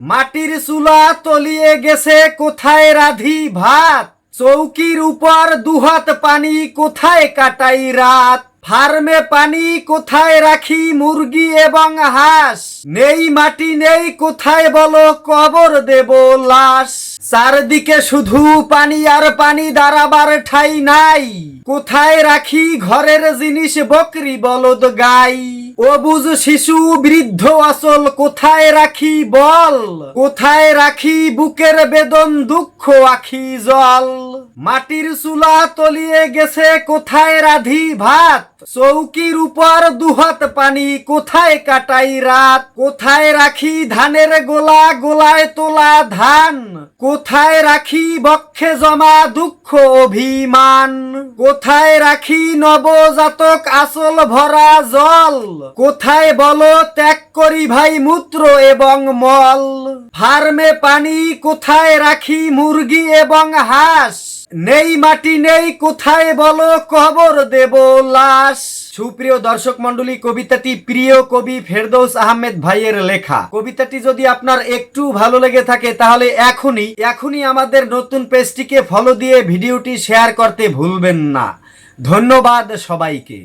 মাটির চুলা তলিয়ে গেছে কোথায় রাধি ভাত, চৌকির উপর দুহাত পানি কোথায় কাটাই রাত, ফার্মে পানি কোথায় রাখি মুরগি এবং হাঁস, নেই মাটি নেই কোথায় বলো কবর দেব লাশ, চারদিকে শুধু পানি আর পানি, দাঁড়াবার ঠাই নাই, কোথায় রাখি ঘরের জিনিস বকরি বলদ গাই, অবুঝ শিশু বৃদ্ধ অচল কোথায় রাখি বল, কোথায় রাখি বুকের বেদন দুঃখ আখি জল, মাটির চুলা তলিয়ে গেছে কোথায় রাধি ভাত, চৌকির উপর দুহাত পানি কোথায় কাটাই রাত, কোথায় রাখি ধানের গোলা গোলায় তোলা ধান, কোথায় রাখি বক্ষে জমা দুঃখ অভিমান, কোথায় রাখি নবজাতক আঁচল ভরা জল, কোথায় বলো ত্যাগ করি ভাই মূত্র এবং মল, ফার্মে পানি কোথায় রাখি মুরগি এবং হাঁস, নেই মাটি নেই কোথায় বলো কবর দেব লাশ। সুপ্রিয় দর্শক মন্ডলী, কবিতাটি প্রিয় কবি ফেরদৌস আহমেদ ভাইয়ের লেখা। কবিতাটি যদি আপনার একটু ভালো লেগে থাকে তাহলে এখনই আমাদের নতুন পেজটিকে ফলো দিয়ে ভিডিওটি শেয়ার করতে ভুলবেন না। ধন্যবাদ সবাইকে।